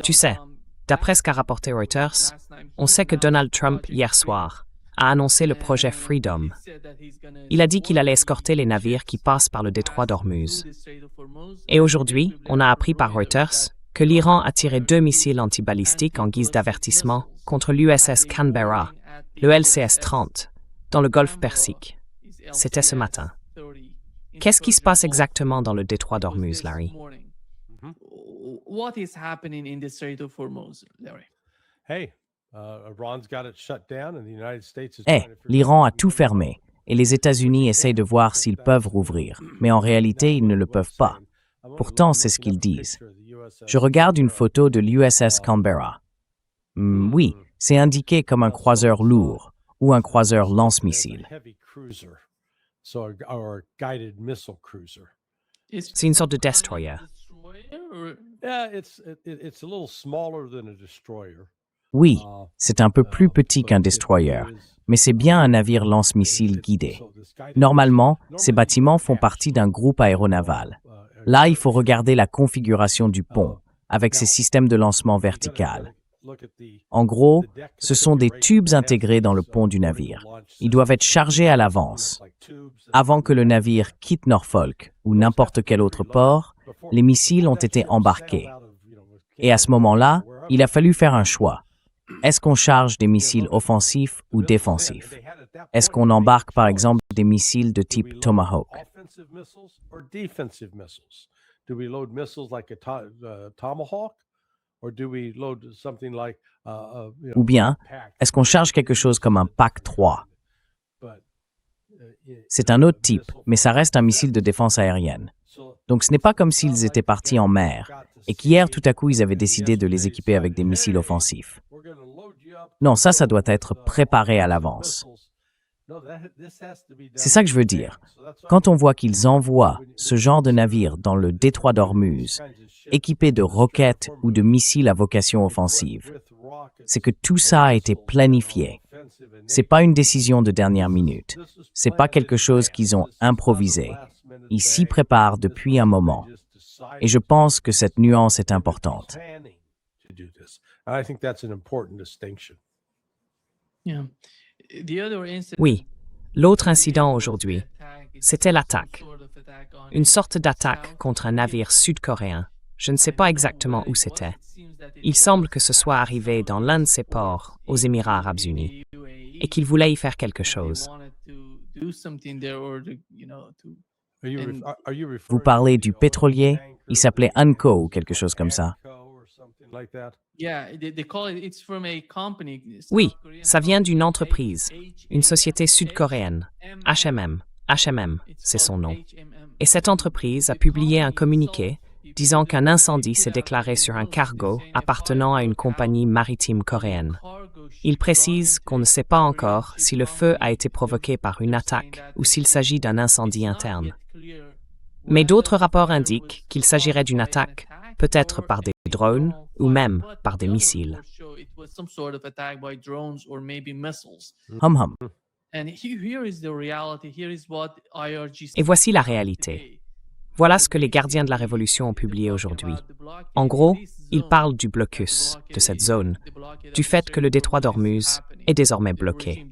Tu sais, d'après ce qu'a rapporté Reuters, on sait que Donald Trump, hier soir, a annoncé le projet Freedom. Il a dit qu'il allait escorter les navires qui passent par le détroit d'Ormuz. Et aujourd'hui, on a appris par Reuters que l'Iran a tiré 2 missiles antibalistiques en guise d'avertissement contre l'USS Canberra, le LCS-30, dans le golfe Persique. C'était ce matin. Qu'est-ce qui se passe exactement dans le détroit d'Ormuz, Larry? What is happening in the Strait of Hormuz, Larry? Iran's got it shut down and the United States is Eh, trying to figure l'Iran a out tout fermé et les États-Unis essayent de voir s'ils peuvent rouvrir, mais en réalité, ils ne le peuvent pas. Pourtant, c'est ce qu'ils disent. Je regarde une photo de l'USS Canberra. Oui, c'est indiqué comme un croiseur lourd ou un croiseur lance-missiles. heavy cruiser, or a guided missile cruiser. C'est une sorte de destroyer. Yeah, it's a little smaller than a destroyer. Oui, c'est un peu plus petit qu'un destroyer, mais c'est bien un navire lance-missiles guidé. Normalement, ces bâtiments font partie d'un groupe aéronaval. Là, il faut regarder la configuration du pont, avec ses systèmes de lancement vertical. En gros, ce sont des tubes intégrés dans le pont du navire. Ils doivent être chargés à l'avance. Avant que le navire quitte Norfolk ou n'importe quel autre port, les missiles ont été embarqués. Et à ce moment-là, il a fallu faire un choix. Est-ce qu'on charge des missiles offensifs ou défensifs? Est-ce qu'on embarque par exemple des missiles de type Tomahawk? Offensive missiles or defensive missiles? Do we load missiles like a Tomahawk, or do we load something like Ou bien, est-ce qu'on charge quelque chose comme un PAC-3? C'est un autre type, mais ça reste un missile de défense aérienne. Donc ce n'est pas comme s'ils étaient partis en mer et qu'hier, tout à coup, ils avaient décidé de les équiper avec des missiles offensifs. Non, ça doit être préparé à l'avance. C'est ça que je veux dire. Quand on voit qu'ils envoient ce genre de navire dans le détroit d'Ormuz, équipés de roquettes ou de missiles à vocation offensive, c'est que tout ça a été planifié. C'est pas une décision de dernière minute. C'est pas quelque chose qu'ils ont improvisé. Ils s'y préparent depuis un moment. Et je pense que cette nuance est importante. I think that's an important distinction. Oui, l'autre incident aujourd'hui, c'était l'attaque. Une sorte d'attaque contre un navire sud-coréen. Je ne sais pas exactement où c'était. Il semble que ce soit arrivé dans l'un de ses ports aux Émirats arabes unis et qu'il voulait y faire quelque chose. Vous parlez du pétrolier? Il s'appelait Anko ou quelque chose comme ça. Oui, ça vient d'une entreprise, une société sud-coréenne, HMM, c'est son nom. Et cette entreprise a publié un communiqué disant qu'un incendie s'est déclaré sur un cargo appartenant à une compagnie maritime coréenne. Il précise qu'on ne sait pas encore si le feu a été provoqué par une attaque ou s'il s'agit d'un incendie interne. Mais d'autres rapports indiquent qu'il s'agirait d'une attaque, peut-être par des drones ou même par des missiles. Hum. Et voici la réalité. Voilà ce que les gardiens de la Révolution ont publié aujourd'hui. En gros, ils parlent du blocus, de cette zone, du fait que le détroit d'Ormuz est désormais bloqué.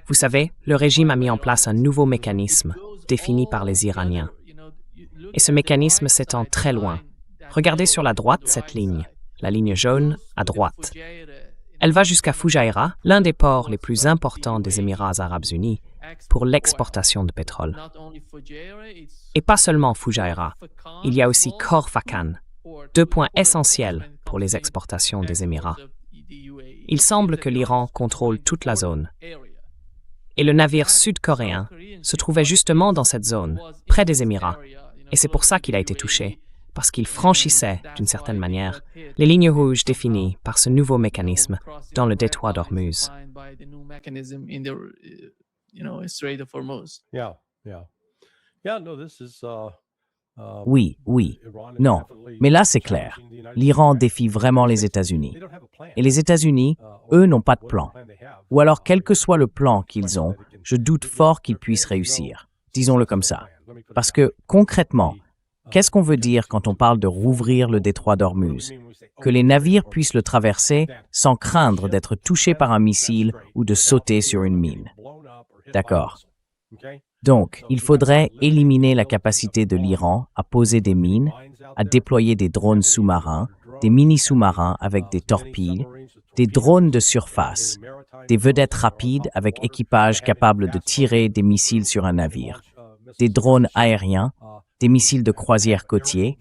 Vous savez, le régime a mis en place un nouveau mécanisme défini par les Iraniens. Et ce mécanisme s'étend très loin. Regardez sur la droite cette ligne, la ligne jaune à droite. Elle va jusqu'à Fujairah, l'un des ports les plus importants des Émirats arabes unis, pour l'exportation de pétrole. Et pas seulement Fujairah, il y a aussi Khor Fakkan, 2 points essentiels pour les exportations des Émirats. Il semble que l'Iran contrôle toute la zone. Et le navire sud-coréen se trouvait justement dans cette zone, près des Émirats. Et c'est pour ça qu'il a été touché, parce qu'il franchissait, d'une certaine manière, les lignes rouges définies par ce nouveau mécanisme dans le détroit d'Ormuz. Oui. Non. Mais là, c'est clair. L'Iran défie vraiment les États-Unis. Et les États-Unis, eux, n'ont pas de plan. Ou alors, quel que soit le plan qu'ils ont, je doute fort qu'ils puissent réussir. Disons-le comme ça. Parce que, concrètement, qu'est-ce qu'on veut dire quand on parle de rouvrir le détroit d'Ormuz? Que les navires puissent le traverser sans craindre d'être touchés par un missile ou de sauter sur une mine. D'accord. Donc, il faudrait éliminer la capacité de l'Iran à poser des mines, à déployer des drones sous-marins, des mini-sous-marins avec des torpilles, des drones de surface, des vedettes rapides avec équipage capable de tirer des missiles sur un navire, des drones aériens, des missiles de croisière côtiers,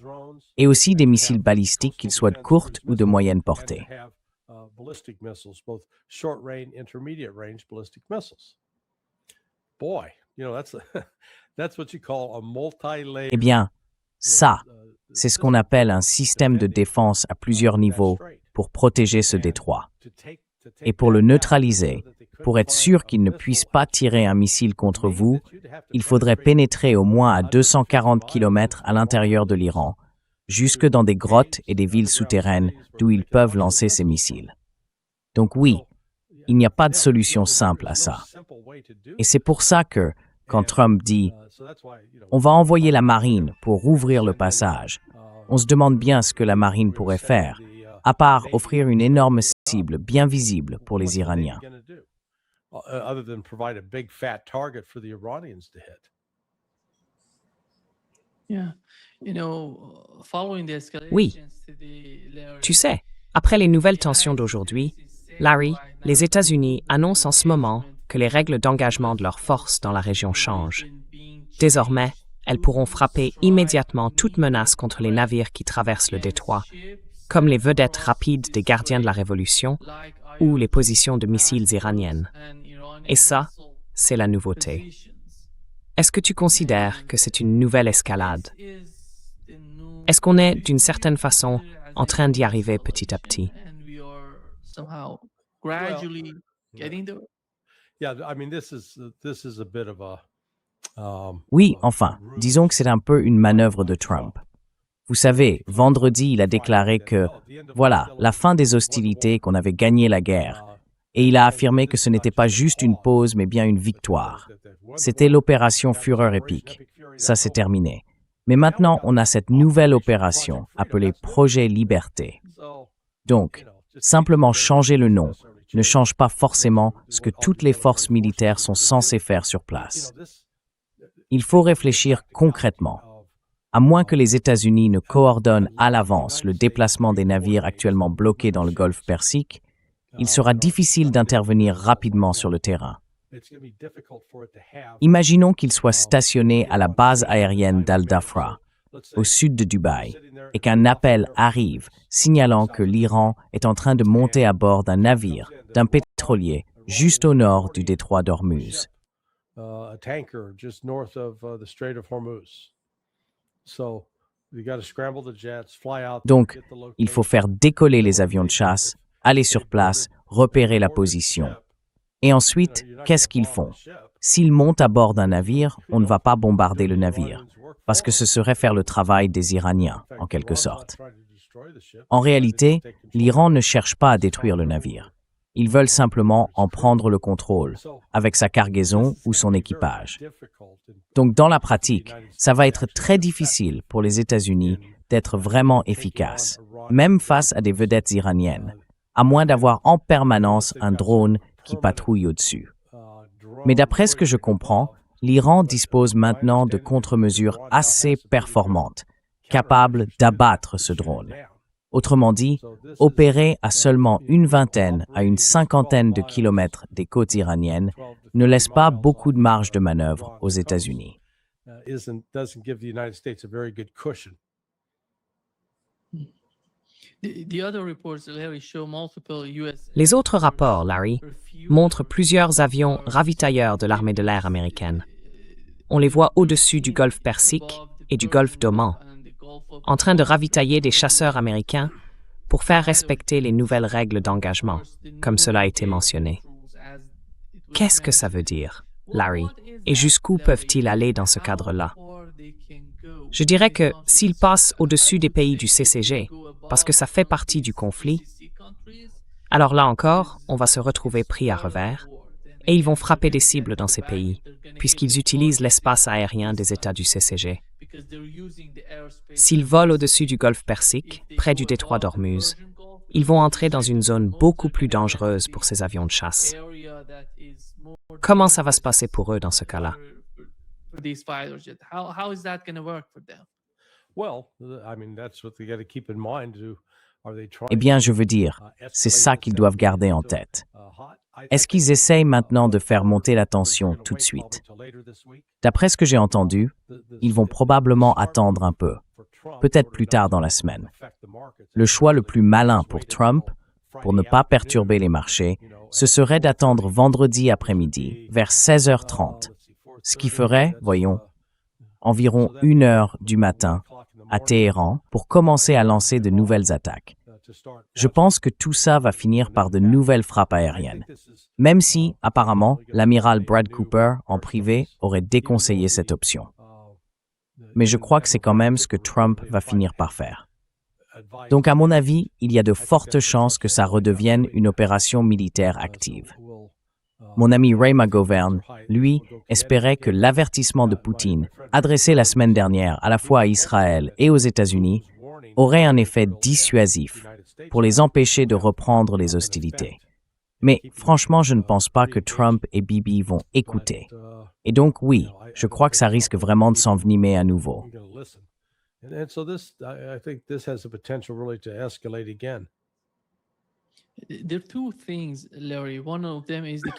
et aussi des missiles balistiques, qu'ils soient de courte ou de moyenne portée. Eh bien, ça, c'est ce qu'on appelle un système de défense à plusieurs niveaux pour protéger ce détroit. Et pour le neutraliser, pour être sûr qu'il ne puisse pas tirer un missile contre vous, il faudrait pénétrer au moins à 240 km à l'intérieur de l'Iran, jusque dans des grottes et des villes souterraines d'où ils peuvent lancer ces missiles. Donc oui, il n'y a pas de solution simple à ça. Et c'est pour ça que, quand Trump dit « on va envoyer la marine pour rouvrir le passage », on se demande bien ce que la marine pourrait faire, à part offrir une énorme cible bien visible pour les Iraniens. Oui. Tu sais, après les nouvelles tensions d'aujourd'hui, Larry, les États-Unis annoncent en ce moment que les règles d'engagement de leurs forces dans la région changent. Désormais, elles pourront frapper immédiatement toute menace contre les navires qui traversent le détroit, comme les vedettes rapides des gardiens de la Révolution ou les positions de missiles iraniennes. Et ça, c'est la nouveauté. Est-ce que tu considères que c'est une nouvelle escalade? Est-ce qu'on est, d'une certaine façon, en train d'y arriver petit à petit? Oui, enfin, disons que c'est un peu une manœuvre de Trump. Vous savez, vendredi, il a déclaré que, voilà, la fin des hostilités, qu'on avait gagné la guerre. Et il a affirmé que ce n'était pas juste une pause, mais bien une victoire. C'était l'opération Fureur épique. Ça, c'est terminé. Mais maintenant, on a cette nouvelle opération, appelée Projet Liberté. Donc, simplement changer le nom ne change pas forcément ce que toutes les forces militaires sont censées faire sur place. Il faut réfléchir concrètement. À moins que les États-Unis ne coordonnent à l'avance le déplacement des navires actuellement bloqués dans le golfe Persique, il sera difficile d'intervenir rapidement sur le terrain. Imaginons qu'ils soient stationnés à la base aérienne d'Al-Dhafra, au sud de Dubaï, et qu'un appel arrive signalant que l'Iran est en train de monter à bord d'un navire, d'un pétrolier, juste au nord du détroit d'Ormuz. Donc, il faut faire décoller les avions de chasse, aller sur place, repérer la position. Et ensuite, qu'est-ce qu'ils font? S'ils montent à bord d'un navire, on ne va pas bombarder le navire, parce que ce serait faire le travail des Iraniens, en quelque sorte. En réalité, l'Iran ne cherche pas à détruire le navire. Ils veulent simplement en prendre le contrôle, avec sa cargaison ou son équipage. Donc, dans la pratique, ça va être très difficile pour les États-Unis d'être vraiment efficaces, même face à des vedettes iraniennes, à moins d'avoir en permanence un drone qui patrouille au-dessus. Mais d'après ce que je comprends, l'Iran dispose maintenant de contre-mesures assez performantes, capables d'abattre ce drone. Autrement dit, opérer à seulement une vingtaine à une cinquantaine de kilomètres des côtes iraniennes ne laisse pas beaucoup de marge de manœuvre aux États-Unis. Les autres rapports, Larry, montrent plusieurs avions ravitailleurs de l'armée de l'air américaine. On les voit au-dessus du golfe Persique et du golfe d'Oman, en train de ravitailler des chasseurs américains pour faire respecter les nouvelles règles d'engagement, comme cela a été mentionné. Qu'est-ce que ça veut dire, Larry, et jusqu'où peuvent-ils aller dans ce cadre-là? Je dirais que s'ils passent au-dessus des pays du CCG, parce que ça fait partie du conflit, alors là encore, on va se retrouver pris à revers, Et ils vont frapper des cibles dans ces pays, puisqu'ils utilisent l'espace aérien des États du CCG. S'ils volent au-dessus du golfe Persique, près du détroit d'Ormuz, ils vont entrer dans une zone beaucoup plus dangereuse pour ces avions de chasse. Comment ça va se passer pour eux dans ce cas-là? Eh bien, je veux dire, c'est ça qu'ils doivent garder en tête. Est-ce qu'ils essayent maintenant de faire monter la tension tout de suite? D'après ce que j'ai entendu, ils vont probablement attendre un peu, peut-être plus tard dans la semaine. Le choix le plus malin pour Trump, pour ne pas perturber les marchés, ce serait d'attendre vendredi après-midi, vers 16h30, ce qui ferait, voyons, environ 1h du matin à Téhéran pour commencer à lancer de nouvelles attaques. Je pense que tout ça va finir par de nouvelles frappes aériennes, même si, apparemment, l'amiral Brad Cooper, en privé, aurait déconseillé cette option. Mais je crois que c'est quand même ce que Trump va finir par faire. Donc, à mon avis, il y a de fortes chances que ça redevienne une opération militaire active. Mon ami Ray McGovern, lui, espérait que l'avertissement de Poutine, adressé la semaine dernière à la fois à Israël et aux États-Unis, aurait un effet dissuasif pour les empêcher de reprendre les hostilités. Mais franchement, je ne pense pas que Trump et Bibi vont écouter. Et donc oui, je crois que ça risque vraiment de s'envenimer à nouveau. Il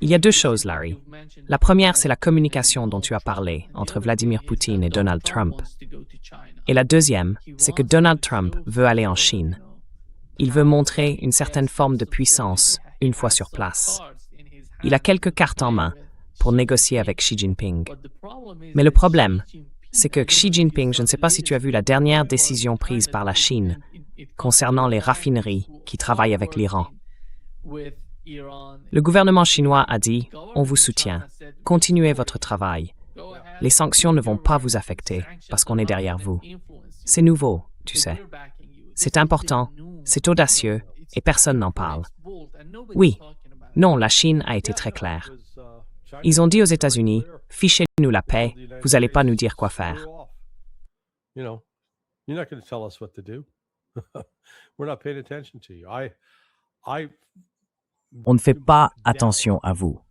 y a deux choses, Larry. La première, c'est la communication dont tu as parlé entre Vladimir Poutine et Donald Trump. Et la deuxième, c'est que Donald Trump veut aller en Chine. Il veut montrer une certaine forme de puissance une fois sur place. Il a quelques cartes en main pour négocier avec Xi Jinping. Mais le problème, c'est que Xi Jinping, je ne sais pas si tu as vu la dernière décision prise par la Chine concernant les raffineries qui travaillent avec l'Iran. Le gouvernement chinois a dit « On vous soutient, continuez votre travail. Les sanctions ne vont pas vous affecter parce qu'on est derrière vous. » C'est nouveau, tu sais. C'est important, c'est audacieux et personne n'en parle. Oui, non, la Chine a été très claire. Ils ont dit aux États-Unis « Fichez-nous la paix, vous n'allez pas nous dire quoi faire. » On ne fait pas attention à vous.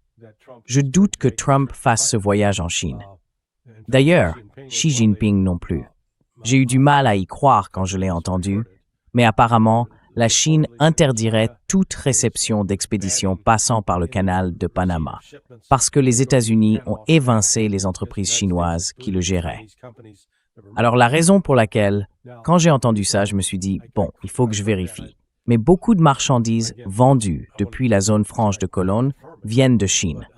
Je doute que Trump fasse ce voyage en Chine. D'ailleurs, Xi Jinping non plus. J'ai eu du mal à y croire quand je l'ai entendu, mais apparemment, la Chine interdirait toute réception d'expéditions passant par le canal de Panama, parce que les États-Unis ont évincé les entreprises chinoises qui le géraient. Alors la raison pour laquelle, quand j'ai entendu ça, je me suis dit, bon, il faut que je vérifie. Mais beaucoup de marchandises vendues depuis la zone franche de Cologne viennent de Chine.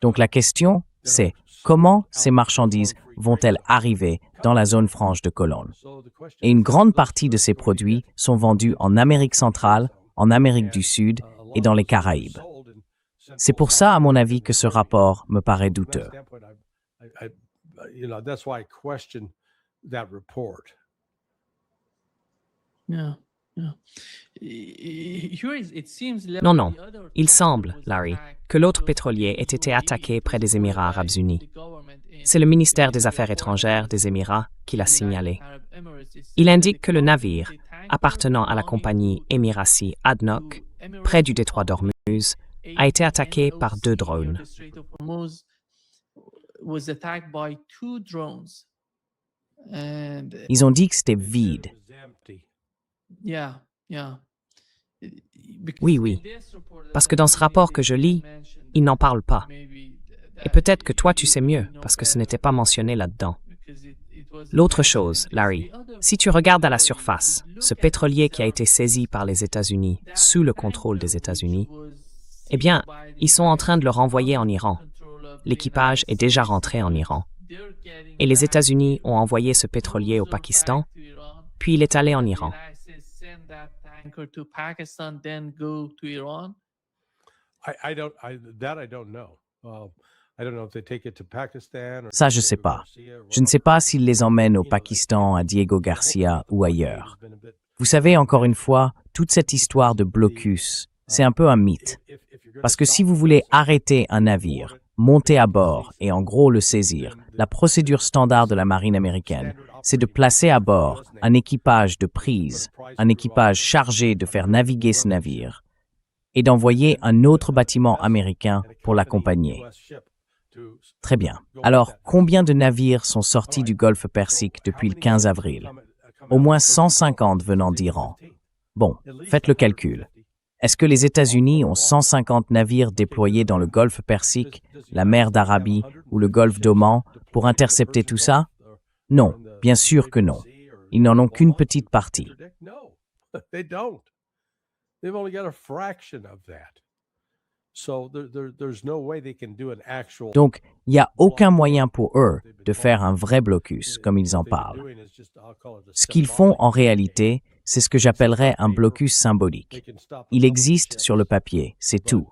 Donc la question, c'est comment ces marchandises vont-elles arriver dans la zone franche de Cologne? Et une grande partie de ces produits sont vendus en Amérique centrale, en Amérique du Sud et dans les Caraïbes. C'est pour ça, à mon avis, que ce rapport me paraît douteux. Non, non. Il semble, Larry, que l'autre pétrolier ait été attaqué près des Émirats arabes unis. C'est le ministère des Affaires étrangères des Émirats qui l'a signalé. Il indique que le navire, appartenant à la compagnie Emirati ADNOC, près du détroit d'Ormuz, a été attaqué par 2 drones. Ils ont dit que c'était vide. Oui. Parce que dans ce rapport que je lis, ils n'en parlent pas. Et peut-être que toi, tu sais mieux, parce que ce n'était pas mentionné là-dedans. L'autre chose, Larry, si tu regardes à la surface, ce pétrolier qui a été saisi par les États-Unis, sous le contrôle des États-Unis, eh bien, ils sont en train de le renvoyer en Iran. L'équipage est déjà rentré en Iran. Et les États-Unis ont envoyé ce pétrolier au Pakistan, puis il est allé en Iran. Ça, je ne sais pas. Je ne sais pas s'ils les emmènent au Pakistan, à Diego Garcia ou ailleurs. Vous savez, encore une fois, toute cette histoire de blocus, c'est un peu un mythe. Parce que si vous voulez arrêter un navire, monter à bord et en gros le saisir, la procédure standard de la marine américaine, c'est de placer à bord un équipage de prise, un équipage chargé de faire naviguer ce navire, et d'envoyer un autre bâtiment américain pour l'accompagner. Très bien. Alors, combien de navires sont sortis du golfe Persique depuis le 15 avril? Au moins 150 venant d'Iran. Bon, faites le calcul. Est-ce que les États-Unis ont 150 navires déployés dans le golfe Persique, la mer d'Arabie ou le golfe d'Oman pour intercepter tout ça? Non, bien sûr que non. Ils n'en ont qu'une petite partie. Donc, il n'y a aucun moyen pour eux de faire un vrai blocus, comme ils en parlent. Ce qu'ils font en réalité, c'est ce que j'appellerais un blocus symbolique. Il existe sur le papier, c'est tout.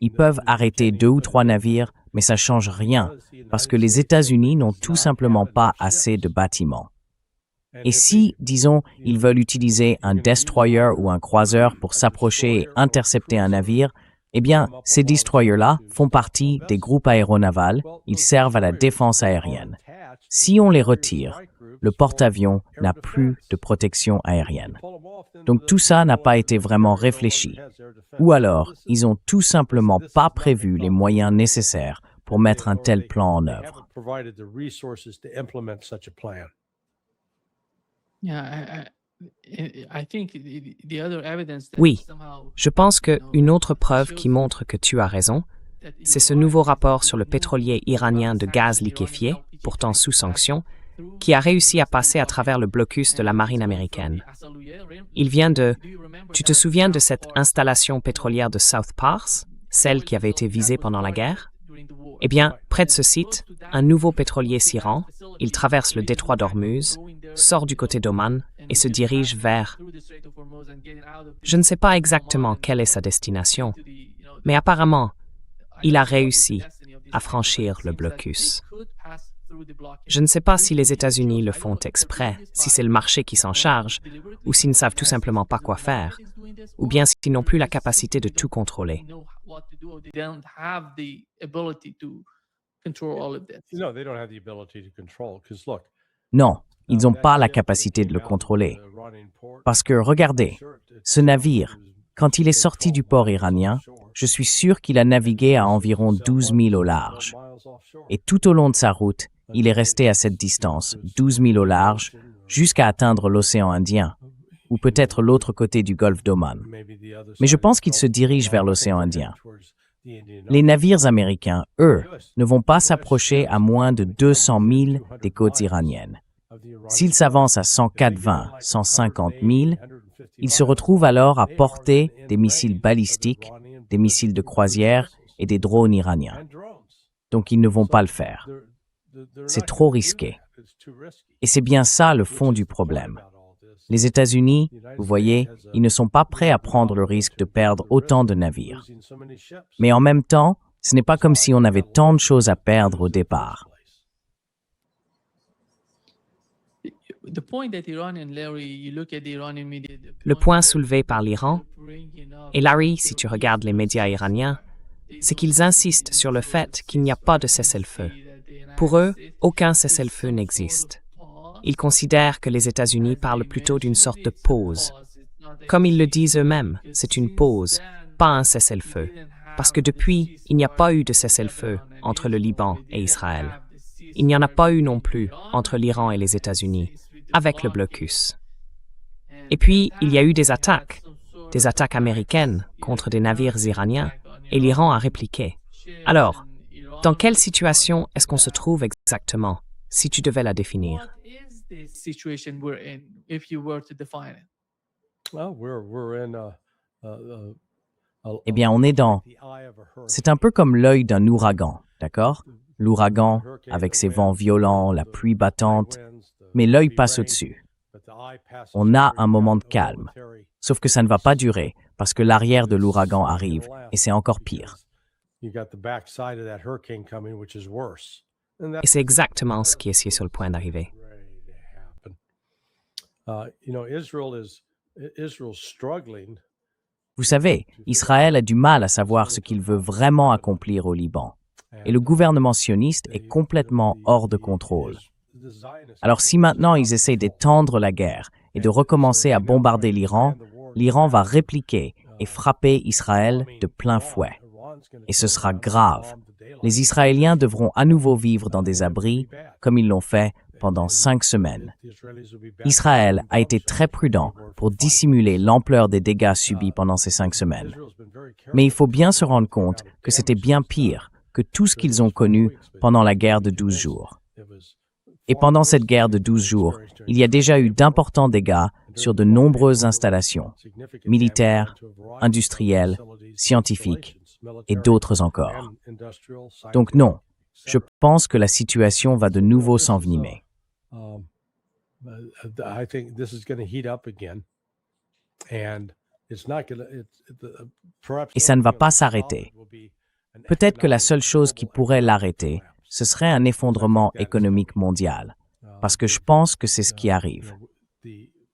Ils peuvent arrêter 2 ou 3 navires, mais ça ne change rien, parce que les États-Unis n'ont tout simplement pas assez de bâtiments. Et si, disons, ils veulent utiliser un destroyer ou un croiseur pour s'approcher et intercepter un navire, eh bien, ces destroyers-là font partie des groupes aéronavals, ils servent à la défense aérienne. Si on les retire, le porte-avions n'a plus de protection aérienne. Donc tout ça n'a pas été vraiment réfléchi. Ou alors, ils n'ont tout simplement pas prévu les moyens nécessaires pour mettre un tel plan en œuvre. Oui, je pense qu'une autre preuve qui montre que tu as raison, c'est ce nouveau rapport sur le pétrolier iranien de gaz liquéfié, pourtant sous sanction, qui a réussi à passer à travers le blocus de la marine américaine. Il vient de... Tu te souviens de cette installation pétrolière de South Pars, celle qui avait été visée pendant la guerre? Eh bien, près de ce site, un nouveau pétrolier s'y rend, il traverse le détroit d'Ormuz, sort du côté d'Oman et se dirige vers... Je ne sais pas exactement quelle est sa destination, mais apparemment, il a réussi à franchir le blocus. Je ne sais pas si les États-Unis le font exprès, si c'est le marché qui s'en charge, ou s'ils ne savent tout simplement pas quoi faire, ou bien s'ils n'ont plus la capacité de tout contrôler. Non, ils n'ont pas la capacité de le contrôler. Parce que, regardez, ce navire, quand il est sorti du port iranien, je suis sûr qu'il a navigué à environ 12 000 au large. Et tout au long de sa route, il est resté à cette distance, 12 000 au large, jusqu'à atteindre l'océan Indien, ou peut-être l'autre côté du golfe d'Oman. Mais je pense qu'il se dirige vers l'océan Indien. Les navires américains, eux, ne vont pas s'approcher à moins de 200 000 des côtes iraniennes. S'ils s'avancent à 180, 150 000, ils se retrouvent alors à portée des missiles balistiques, des missiles de croisière et des drones iraniens. Donc ils ne vont pas le faire. C'est trop risqué. Et c'est bien ça le fond du problème. Les États-Unis, vous voyez, ils ne sont pas prêts à prendre le risque de perdre autant de navires. Mais en même temps, ce n'est pas comme si on avait tant de choses à perdre au départ. Le point soulevé par l'Iran, et Larry, si tu regardes les médias iraniens, c'est qu'ils insistent sur le fait qu'il n'y a pas de cessez-le-feu. Pour eux, aucun cessez-le-feu n'existe. Ils considèrent que les États-Unis parlent plutôt d'une sorte de pause. Comme ils le disent eux-mêmes, c'est une pause, pas un cessez-le-feu. Parce que depuis, il n'y a pas eu de cessez-le-feu entre le Liban et Israël. Il n'y en a pas eu non plus entre l'Iran et les États-Unis, avec le blocus. Et puis, il y a eu des attaques américaines contre des navires iraniens, et l'Iran a répliqué. Alors, dans quelle situation est-ce qu'on se trouve exactement, si tu devais la définir? Eh bien, on est dans... C'est un peu comme l'œil d'un ouragan, d'accord? L'ouragan, avec ses vents violents, la pluie battante, mais l'œil passe au-dessus. On a un moment de calme, sauf que ça ne va pas durer, parce que l'arrière de l'ouragan arrive, et c'est encore pire. Et c'est exactement ce qui est sur le point d'arriver. Vous savez, Israël a du mal à savoir ce qu'il veut vraiment accomplir au Liban. Et le gouvernement sioniste est complètement hors de contrôle. Alors si maintenant ils essaient d'étendre la guerre et de recommencer à bombarder l'Iran, l'Iran va répliquer et frapper Israël de plein fouet. Et ce sera grave. Les Israéliens devront à nouveau vivre dans des abris, comme ils l'ont fait pendant 5 semaines. Israël a été très prudent pour dissimuler l'ampleur des dégâts subis pendant ces 5 semaines. Mais il faut bien se rendre compte que c'était bien pire que tout ce qu'ils ont connu pendant la guerre de 12 jours. Et pendant cette guerre de 12 jours, il y a déjà eu d'importants dégâts sur de nombreuses installations, militaires, industrielles, scientifiques et d'autres encore. Donc non, je pense que la situation va de nouveau s'envenimer. Et ça ne va pas s'arrêter. Peut-être que la seule chose qui pourrait l'arrêter, ce serait un effondrement économique mondial, parce que je pense que c'est ce qui arrive.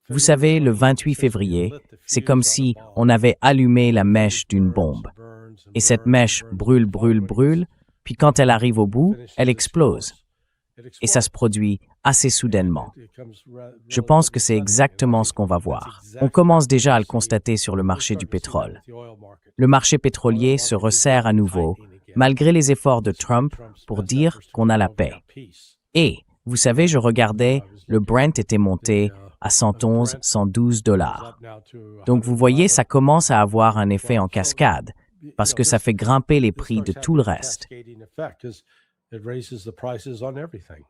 Vous savez, le 28 février, c'est comme si on avait allumé la mèche d'une bombe. Et cette mèche brûle, brûle, brûle, puis quand elle arrive au bout, elle explose. Et ça se produit assez soudainement. Je pense que c'est exactement ce qu'on va voir. On commence déjà à le constater sur le marché du pétrole. Le marché pétrolier se resserre à nouveau, malgré les efforts de Trump pour dire qu'on a la paix. Et, vous savez, je regardais, le Brent était monté à 111, 112 $. Donc vous voyez, ça commence à avoir un effet en cascade, parce que ça fait grimper les prix de tout le reste. It raises the prices on everything.